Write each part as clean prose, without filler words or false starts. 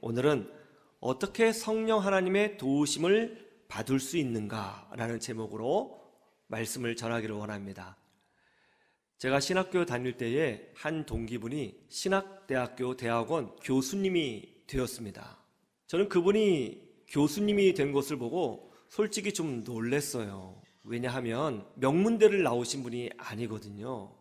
오늘은 어떻게 성령 하나님의 도우심을 받을 수 있는가라는 제목으로 말씀을 전하기를 원합니다. 제가 신학교 다닐 때에 한 동기분이 신학대학교 대학원 교수님이 되었습니다. 저는 그분이 교수님이 된 것을 보고 솔직히 좀 놀랐어요. 왜냐하면 명문대를 나오신 분이 아니거든요.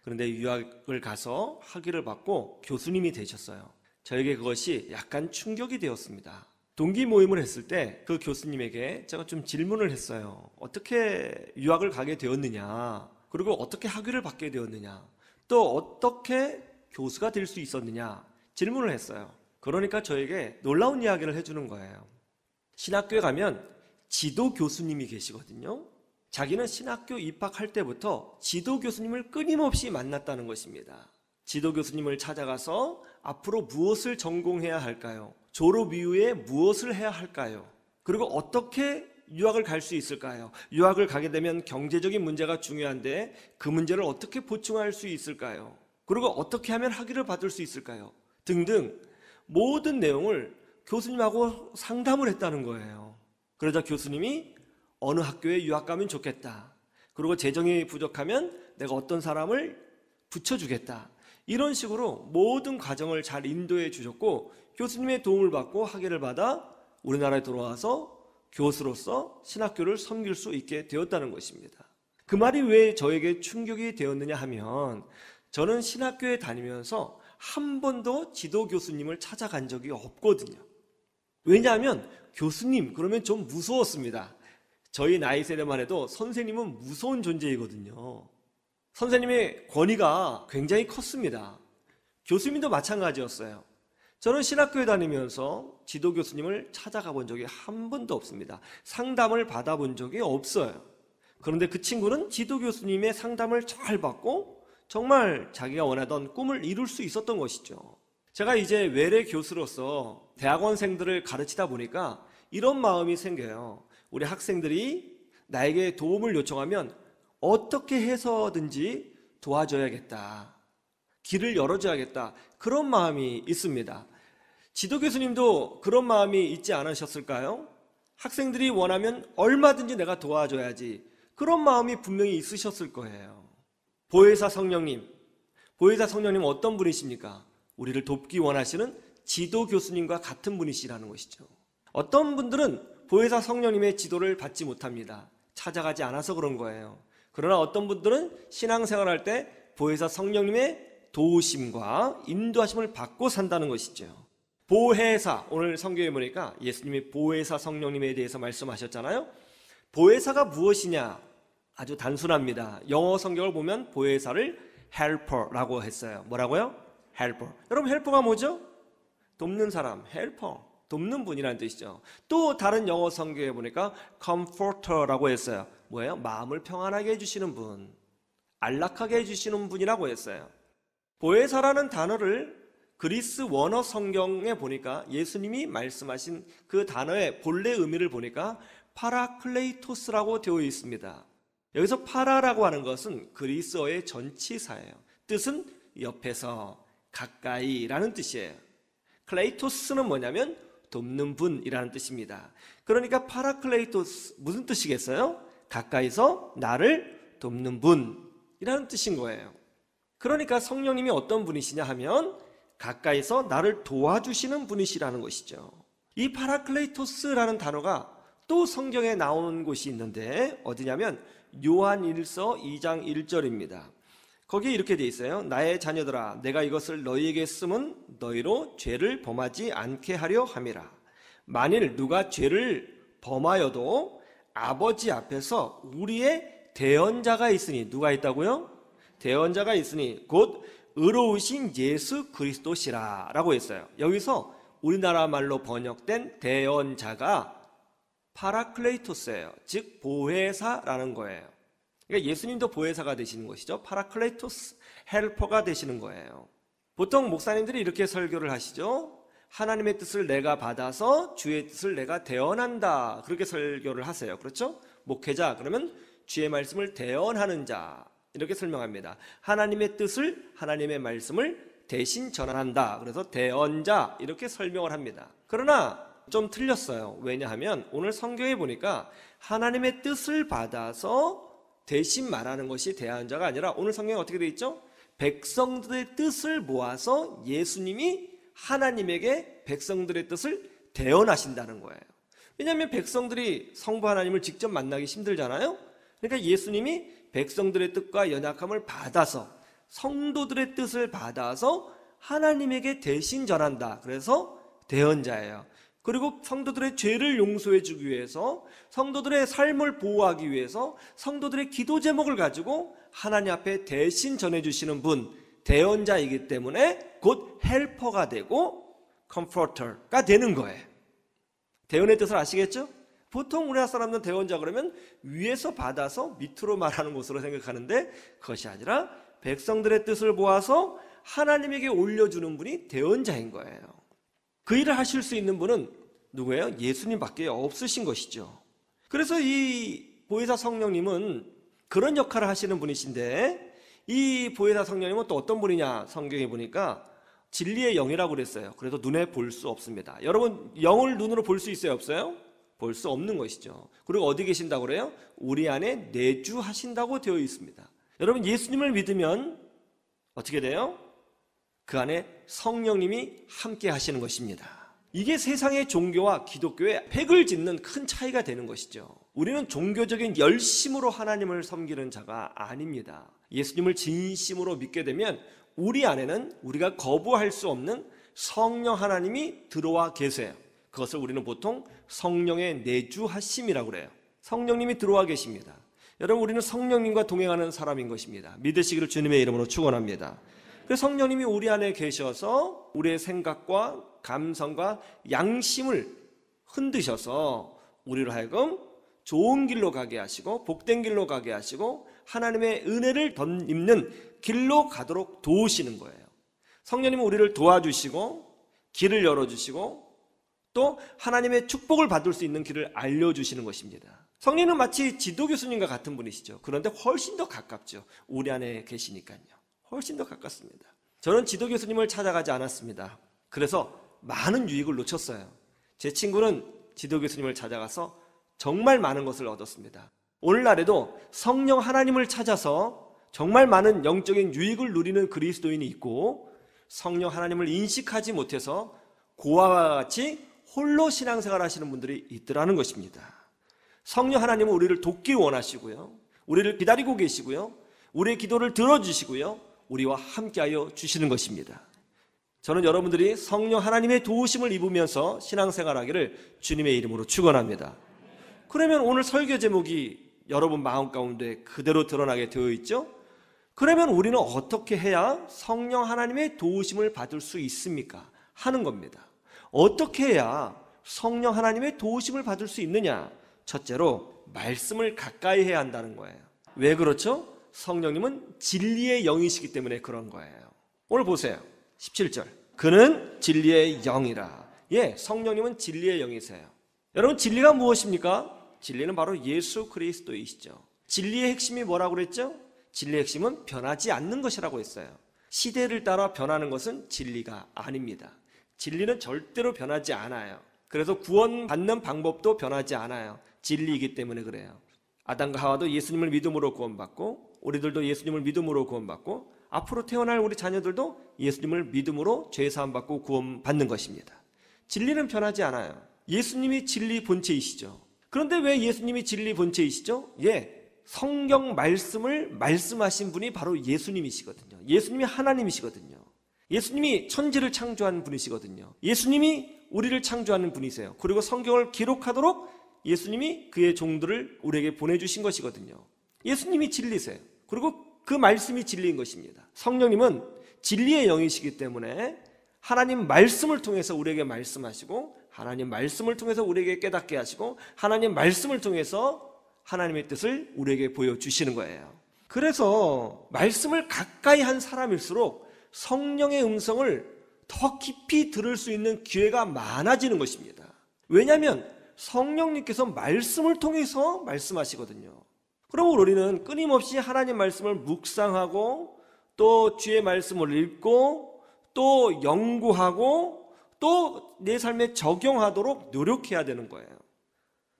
그런데 유학을 가서 학위를 받고 교수님이 되셨어요. 저에게 그것이 약간 충격이 되었습니다. 동기 모임을 했을 때 그 교수님에게 제가 좀 질문을 했어요. 어떻게 유학을 가게 되었느냐, 그리고 어떻게 학위를 받게 되었느냐, 또 어떻게 교수가 될 수 있었느냐 질문을 했어요. 그러니까 저에게 놀라운 이야기를 해주는 거예요. 신학교에 가면 지도 교수님이 계시거든요. 자기는 신학교 입학할 때부터 지도 교수님을 끊임없이 만났다는 것입니다. 지도 교수님을 찾아가서 앞으로 무엇을 전공해야 할까요? 졸업 이후에 무엇을 해야 할까요? 그리고 어떻게 유학을 갈 수 있을까요? 유학을 가게 되면 경제적인 문제가 중요한데 그 문제를 어떻게 보충할 수 있을까요? 그리고 어떻게 하면 학위를 받을 수 있을까요? 등등 모든 내용을 교수님하고 상담을 했다는 거예요. 그러자 교수님이 어느 학교에 유학 가면 좋겠다, 그리고 재정이 부족하면 내가 어떤 사람을 붙여주겠다, 이런 식으로 모든 과정을 잘 인도해 주셨고, 교수님의 도움을 받고 학위를 받아 우리나라에 들어와서 교수로서 신학교를 섬길 수 있게 되었다는 것입니다. 그 말이 왜 저에게 충격이 되었느냐 하면, 저는 신학교에 다니면서 한 번도 지도 교수님을 찾아간 적이 없거든요. 왜냐하면 교수님 그러면 좀 무서웠습니다. 저희 나이 세대만 해도 선생님은 무서운 존재이거든요. 선생님의 권위가 굉장히 컸습니다. 교수님도 마찬가지였어요. 저는 신학교에 다니면서 지도 교수님을 찾아가 본 적이 한 번도 없습니다. 상담을 받아본 적이 없어요. 그런데 그 친구는 지도 교수님의 상담을 잘 받고 정말 자기가 원하던 꿈을 이룰 수 있었던 것이죠. 제가 이제 외래 교수로서 대학원생들을 가르치다 보니까 이런 마음이 생겨요. 우리 학생들이 나에게 도움을 요청하면 어떻게 해서든지 도와줘야겠다, 길을 열어줘야겠다, 그런 마음이 있습니다. 지도 교수님도 그런 마음이 있지 않으셨을까요? 학생들이 원하면 얼마든지 내가 도와줘야지, 그런 마음이 분명히 있으셨을 거예요. 보혜사 성령님 어떤 분이십니까? 우리를 돕기 원하시는 지도 교수님과 같은 분이시라는 것이죠. 어떤 분들은 보혜사 성령님의 지도를 받지 못합니다. 찾아가지 않아서 그런 거예요. 그러나 어떤 분들은 신앙생활할 때 보혜사 성령님의 도우심과 인도하심을 받고 산다는 것이죠. 보혜사, 오늘 성경에 보니까 예수님이 보혜사 성령님에 대해서 말씀하셨잖아요. 보혜사가 무엇이냐? 아주 단순합니다. 영어 성경을 보면 보혜사를 helper라고 했어요. 뭐라고요? helper. 여러분, helper가 뭐죠? 돕는 사람, helper, 돕는 분이라는 뜻이죠. 또 다른 영어 성경에 보니까 comforter라고 했어요. 뭐예요? 마음을 평안하게 해주시는 분, 안락하게 해주시는 분이라고 했어요. 보혜사라는 단어를 그리스 원어 성경에 보니까 예수님이 말씀하신 그 단어의 본래 의미를 보니까 파라클레이토스라고 되어 있습니다. 여기서 파라라고 하는 것은 그리스어의 전치사예요. 뜻은 옆에서, 가까이라는 뜻이에요. 클레이토스는 뭐냐면 돕는 분이라는 뜻입니다. 그러니까 파라클레이토스, 무슨 뜻이겠어요? 가까이서 나를 돕는 분이라는 뜻인 거예요. 그러니까 성령님이 어떤 분이시냐 하면 가까이서 나를 도와주시는 분이시라는 것이죠. 이 파라클레이토스라는 단어가 또 성경에 나오는 곳이 있는데 어디냐면 요한일서 2장 1절입니다. 거기에 이렇게 돼 있어요. 나의 자녀들아, 내가 이것을 너희에게 쓰면 너희로 죄를 범하지 않게 하려 함이라. 만일 누가 죄를 범하여도 아버지 앞에서 우리의 대언자가 있으니, 누가 있다고요? 대언자가 있으니 곧 의로우신 예수 그리스도시라 라고 했어요. 여기서 우리나라 말로 번역된 대언자가 파라클레이토스예요. 즉 보혜사라는 거예요. 그러니까 예수님도 보혜사가 되시는 것이죠. 파라클레이토스, 헬퍼가 되시는 거예요. 보통 목사님들이 이렇게 설교를 하시죠. 하나님의 뜻을 내가 받아서 주의 뜻을 내가 대언한다, 그렇게 설교를 하세요. 그렇죠? 목회자 그러면 주의 말씀을 대언하는 자, 이렇게 설명합니다. 하나님의 뜻을, 하나님의 말씀을 대신 전한다. 그래서 대언자 이렇게 설명을 합니다. 그러나 좀 틀렸어요. 왜냐하면 오늘 성경에 보니까 하나님의 뜻을 받아서 대신 말하는 것이 대언자가 아니라 오늘 성경에 어떻게 되어 있죠? 백성들의 뜻을 모아서 예수님이 하나님에게 백성들의 뜻을 대언하신다는 거예요. 왜냐하면 백성들이 성부 하나님을 직접 만나기 힘들잖아요. 그러니까 예수님이 백성들의 뜻과 연약함을 받아서 성도들의 뜻을 받아서 하나님에게 대신 전한다. 그래서 대언자예요. 그리고 성도들의 죄를 용서해 주기 위해서, 성도들의 삶을 보호하기 위해서 성도들의 기도 제목을 가지고 하나님 앞에 대신 전해주시는 분, 대언자이기 때문에 곧 헬퍼가 되고 컴포터가 되는 거예요. 대언의 뜻을 아시겠죠? 보통 우리나라 사람들은 대언자 그러면 위에서 받아서 밑으로 말하는 것으로 생각하는데 그것이 아니라 백성들의 뜻을 모아서 하나님에게 올려주는 분이 대언자인 거예요. 그 일을 하실 수 있는 분은 누구예요? 예수님밖에 없으신 것이죠. 그래서 이 보혜사 성령님은 그런 역할을 하시는 분이신데, 이 보혜사 성령님은 또 어떤 분이냐? 성경에 보니까 진리의 영이라고 그랬어요. 그래도 눈에 볼 수 없습니다. 여러분, 영을 눈으로 볼 수 있어요? 없어요? 볼 수 없는 것이죠. 그리고 어디 계신다고 그래요? 우리 안에 내주하신다고 되어 있습니다. 여러분, 예수님을 믿으면 어떻게 돼요? 그 안에 성령님이 함께 하시는 것입니다. 이게 세상의 종교와 기독교의 획을 짓는 큰 차이가 되는 것이죠. 우리는 종교적인 열심으로 하나님을 섬기는 자가 아닙니다. 예수님을 진심으로 믿게 되면 우리 안에는 우리가 거부할 수 없는 성령 하나님이 들어와 계세요. 그것을 우리는 보통 성령의 내주하심이라고 그래요. 성령님이 들어와 계십니다. 여러분, 우리는 성령님과 동행하는 사람인 것입니다. 믿으시기를 주님의 이름으로 축원합니다. 그래서 성령님이 우리 안에 계셔서 우리의 생각과 감성과 양심을 흔드셔서 우리로 하여금 좋은 길로 가게 하시고 복된 길로 가게 하시고 하나님의 은혜를 덧입는 길로 가도록 도우시는 거예요. 성령님은 우리를 도와주시고 길을 열어주시고 또 하나님의 축복을 받을 수 있는 길을 알려주시는 것입니다. 성령님은 마치 지도교수님과 같은 분이시죠. 그런데 훨씬 더 가깝죠. 우리 안에 계시니까요. 훨씬 더 가깝습니다. 저는 지도교수님을 찾아가지 않았습니다. 그래서 많은 유익을 놓쳤어요. 제 친구는 지도교수님을 찾아가서 정말 많은 것을 얻었습니다. 오늘날에도 성령 하나님을 찾아서 정말 많은 영적인 유익을 누리는 그리스도인이 있고, 성령 하나님을 인식하지 못해서 고아와 같이 홀로 신앙생활 하시는 분들이 있더라는 것입니다. 성령 하나님은 우리를 돕기 원하시고요, 우리를 기다리고 계시고요, 우리의 기도를 들어주시고요, 우리와 함께하여 주시는 것입니다. 저는 여러분들이 성령 하나님의 도우심을 입으면서 신앙생활하기를 주님의 이름으로 축원합니다. 그러면 오늘 설교 제목이 여러분 마음 가운데 그대로 드러나게 되어 있죠? 그러면 우리는 어떻게 해야 성령 하나님의 도우심을 받을 수 있습니까? 하는 겁니다. 어떻게 해야 성령 하나님의 도우심을 받을 수 있느냐? 첫째로 말씀을 가까이 해야 한다는 거예요. 왜 그렇죠? 성령님은 진리의 영이시기 때문에 그런 거예요. 오늘 보세요. 17절. 그는 진리의 영이라. 예, 성령님은 진리의 영이세요. 여러분, 진리가 무엇입니까? 진리는 바로 예수 그리스도이시죠. 진리의 핵심이 뭐라고 그랬죠? 진리의 핵심은 변하지 않는 것이라고 했어요. 시대를 따라 변하는 것은 진리가 아닙니다. 진리는 절대로 변하지 않아요. 그래서 구원받는 방법도 변하지 않아요. 진리이기 때문에 그래요. 아담과 하와도 예수님을 믿음으로 구원받고, 우리들도 예수님을 믿음으로 구원받고, 앞으로 태어날 우리 자녀들도 예수님을 믿음으로 죄사함 받고 구원받는 것입니다. 진리는 변하지 않아요. 예수님이 진리 본체이시죠. 그런데 왜 예수님이 진리 본체이시죠? 예, 성경 말씀을 말씀하신 분이 바로 예수님이시거든요. 예수님이 하나님이시거든요. 예수님이 천지를 창조한 분이시거든요. 예수님이 우리를 창조하는 분이세요. 그리고 성경을 기록하도록 예수님이 그의 종들을 우리에게 보내주신 것이거든요. 예수님이 진리세요. 그리고 그 말씀이 진리인 것입니다. 성령님은 진리의 영이시기 때문에 하나님 말씀을 통해서 우리에게 말씀하시고, 하나님 말씀을 통해서 우리에게 깨닫게 하시고, 하나님 말씀을 통해서 하나님의 뜻을 우리에게 보여주시는 거예요. 그래서 말씀을 가까이 한 사람일수록 성령의 음성을 더 깊이 들을 수 있는 기회가 많아지는 것입니다. 왜냐하면 성령님께서 말씀을 통해서 말씀하시거든요. 그러면 우리는 끊임없이 하나님 말씀을 묵상하고 또 주의 말씀을 읽고 또 연구하고 또 내 삶에 적용하도록 노력해야 되는 거예요.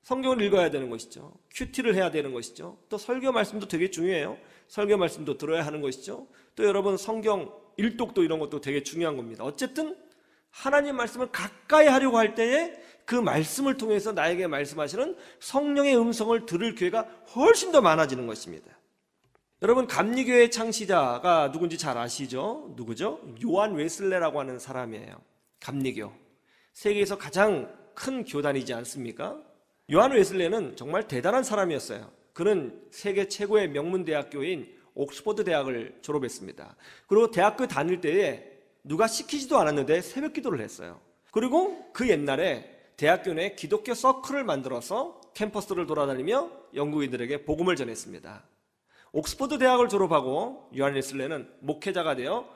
성경을 읽어야 되는 것이죠. 큐티를 해야 되는 것이죠. 또 설교 말씀도 되게 중요해요. 설교 말씀도 들어야 하는 것이죠. 또 여러분 성경 일독도 이런 것도 되게 중요한 겁니다. 어쨌든 하나님 말씀을 가까이 하려고 할 때에 그 말씀을 통해서 나에게 말씀하시는 성령의 음성을 들을 기회가 훨씬 더 많아지는 것입니다. 여러분 감리교의 창시자가 누군지 잘 아시죠? 누구죠? 요한 웨슬레라고 하는 사람이에요. 감리교. 세계에서 가장 큰 교단이지 않습니까? 요한 웨슬레는 정말 대단한 사람이었어요. 그는 세계 최고의 명문대학교인 옥스퍼드 대학을 졸업했습니다. 그리고 대학교 다닐 때에 누가 시키지도 않았는데 새벽 기도를 했어요. 그리고 그 옛날에 대학교 내 기독교 서클을 만들어서 캠퍼스를 돌아다니며 영국인들에게 복음을 전했습니다. 옥스퍼드 대학을 졸업하고 요한 웨슬레는 목회자가 되어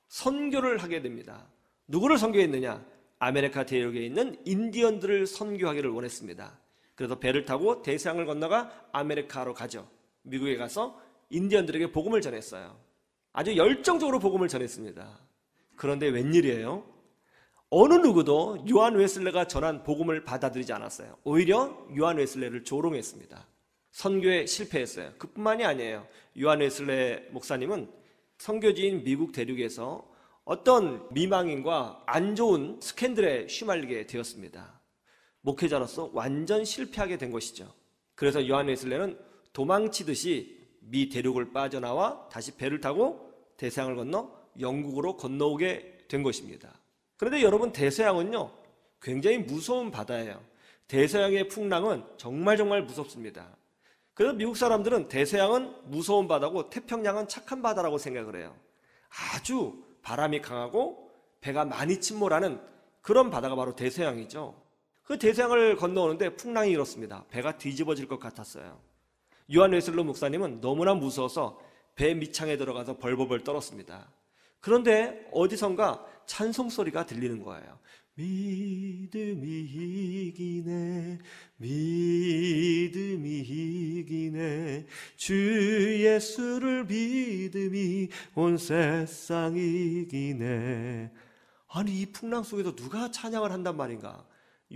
선교를 하게 됩니다. 누구를 선교했느냐? 아메리카 대륙에 있는 인디언들을 선교하기를 원했습니다. 그래서 배를 타고 대서양을 건너가 아메리카로 가죠. 미국에 가서 인디언들에게 복음을 전했어요. 아주 열정적으로 복음을 전했습니다. 그런데 웬일이에요? 어느 누구도 요한 웨슬레가 전한 복음을 받아들이지 않았어요. 오히려 요한 웨슬레를 조롱했습니다. 선교에 실패했어요. 그뿐만이 아니에요. 요한 웨슬레 목사님은 선교지인 미국 대륙에서 어떤 미망인과 안 좋은 스캔들에 휘말리게 되었습니다. 목회자로서 완전 실패하게 된 것이죠. 그래서 요한 웨슬레는 도망치듯이 미 대륙을 빠져나와 다시 배를 타고 대서양을 건너 영국으로 건너오게 된 것입니다. 그런데 여러분 대서양은요 굉장히 무서운 바다예요. 대서양의 풍랑은 정말 무섭습니다. 그래서 미국 사람들은 대서양은 무서운 바다고 태평양은 착한 바다라고 생각을 해요. 아주 바람이 강하고 배가 많이 침몰하는 그런 바다가 바로 대서양이죠. 그 대서양을 건너오는데 풍랑이 일었습니다. 배가 뒤집어질 것 같았어요. 요한 웨슬레 목사님은 너무나 무서워서 배 밑창에 들어가서 벌벌벌 떨었습니다. 그런데 어디선가 찬송 소리가 들리는 거예요. 믿음이 이기네, 믿음이 이기네, 주 예수를 믿음이 온 세상 이기네. 아니 이 풍랑 속에서 누가 찬양을 한단 말인가?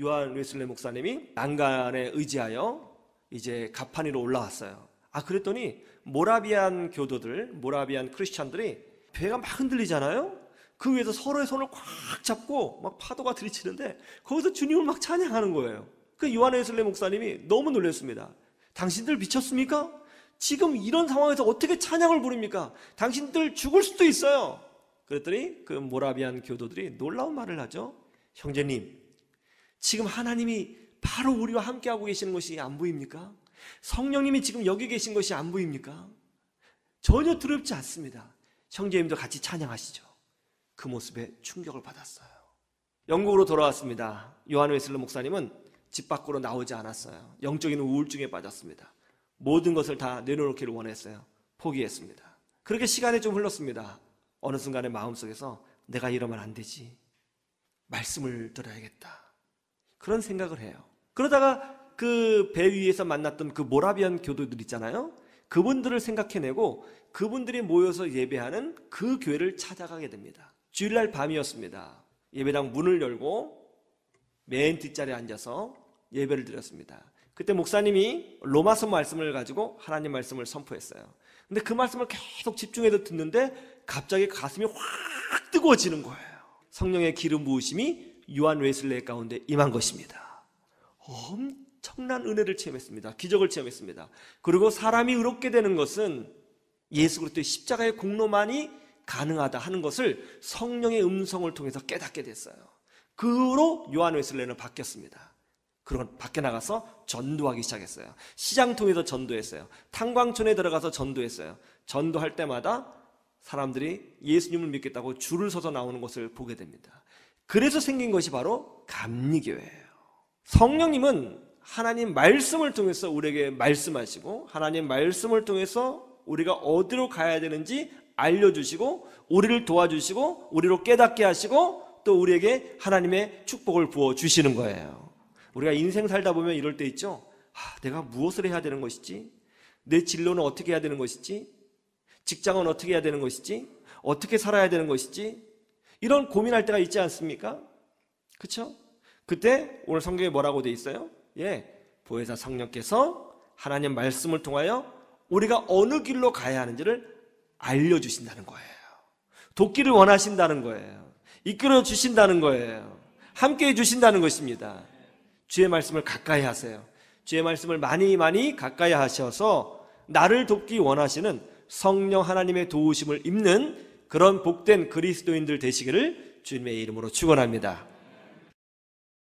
요한 웨슬레 목사님이 난간에 의지하여 이제 가판 위로 올라왔어요. 그랬더니 모라비안 교도들, 모라비안 크리스찬들이 배가 막 흔들리잖아요. 그 위에서 서로의 손을 꽉 잡고 막 파도가 들이치는데 거기서 주님을 막 찬양하는 거예요. 그 요한 웨슬레 목사님이 너무 놀랐습니다. 당신들 미쳤습니까? 지금 이런 상황에서 어떻게 찬양을 부릅니까? 당신들 죽을 수도 있어요. 그랬더니 그 모라비안 교도들이 놀라운 말을 하죠. 형제님, 지금 하나님이 바로 우리와 함께하고 계시는 것이 안 보입니까? 성령님이 지금 여기 계신 것이 안 보입니까? 전혀 두렵지 않습니다. 형제님도 같이 찬양하시죠. 그 모습에 충격을 받았어요. 영국으로 돌아왔습니다. 요한 웨슬레 목사님은 집 밖으로 나오지 않았어요. 영적인 우울증에 빠졌습니다. 모든 것을 다 내려놓기를 원했어요. 포기했습니다. 그렇게 시간이 좀 흘렀습니다. 어느 순간에 마음속에서 내가 이러면 안 되지, 말씀을 들어야겠다, 그런 생각을 해요. 그러다가 그 배 위에서 만났던 그 모라비안 교도들 있잖아요. 그분들을 생각해내고 그분들이 모여서 예배하는 그 교회를 찾아가게 됩니다. 주일날 밤이었습니다. 예배당 문을 열고 맨 뒷자리에 앉아서 예배를 드렸습니다. 그때 목사님이 로마서 말씀을 가지고 하나님 말씀을 선포했어요. 근데 그 말씀을 계속 집중해서 듣는데 갑자기 가슴이 확 뜨거워지는 거예요. 성령의 기름 부으심이 요한 웨슬레 가운데 임한 것입니다. 엄청난 은혜를 체험했습니다. 기적을 체험했습니다. 그리고 사람이 의롭게 되는 것은 예수 그리스도의 십자가의 공로만이 가능하다 하는 것을 성령의 음성을 통해서 깨닫게 됐어요. 그 후로 요한 웨슬레는 바뀌었습니다. 그리고 밖에 나가서 전도하기 시작했어요. 시장 통해서 전도했어요. 탄광촌에 들어가서 전도했어요. 전도할 때마다 사람들이 예수님을 믿겠다고 줄을 서서 나오는 것을 보게 됩니다. 그래서 생긴 것이 바로 감리교회예요. 성령님은 하나님 말씀을 통해서 우리에게 말씀하시고 하나님 말씀을 통해서 우리가 어디로 가야 되는지 알려주시고 우리를 도와주시고 우리로 깨닫게 하시고 또 우리에게 하나님의 축복을 부어주시는 거예요. 우리가 인생 살다 보면 이럴 때 있죠. 내가 무엇을 해야 되는 것이지? 내 진로는 어떻게 해야 되는 것이지? 직장은 어떻게 해야 되는 것이지? 어떻게 살아야 되는 것이지? 이런 고민할 때가 있지 않습니까? 그렇죠? 그때 오늘 성경에 뭐라고 돼 있어요? 보혜사 성령께서 하나님 말씀을 통하여 우리가 어느 길로 가야 하는지를 알려주신다는 거예요. 돕기를 원하신다는 거예요. 이끌어 주신다는 거예요. 함께해 주신다는 것입니다. 주의 말씀을 가까이 하세요. 주의 말씀을 많이 많이 가까이 하셔서 나를 돕기 원하시는 성령 하나님의 도우심을 입는 그런 복된 그리스도인들 되시기를 주님의 이름으로 축원합니다.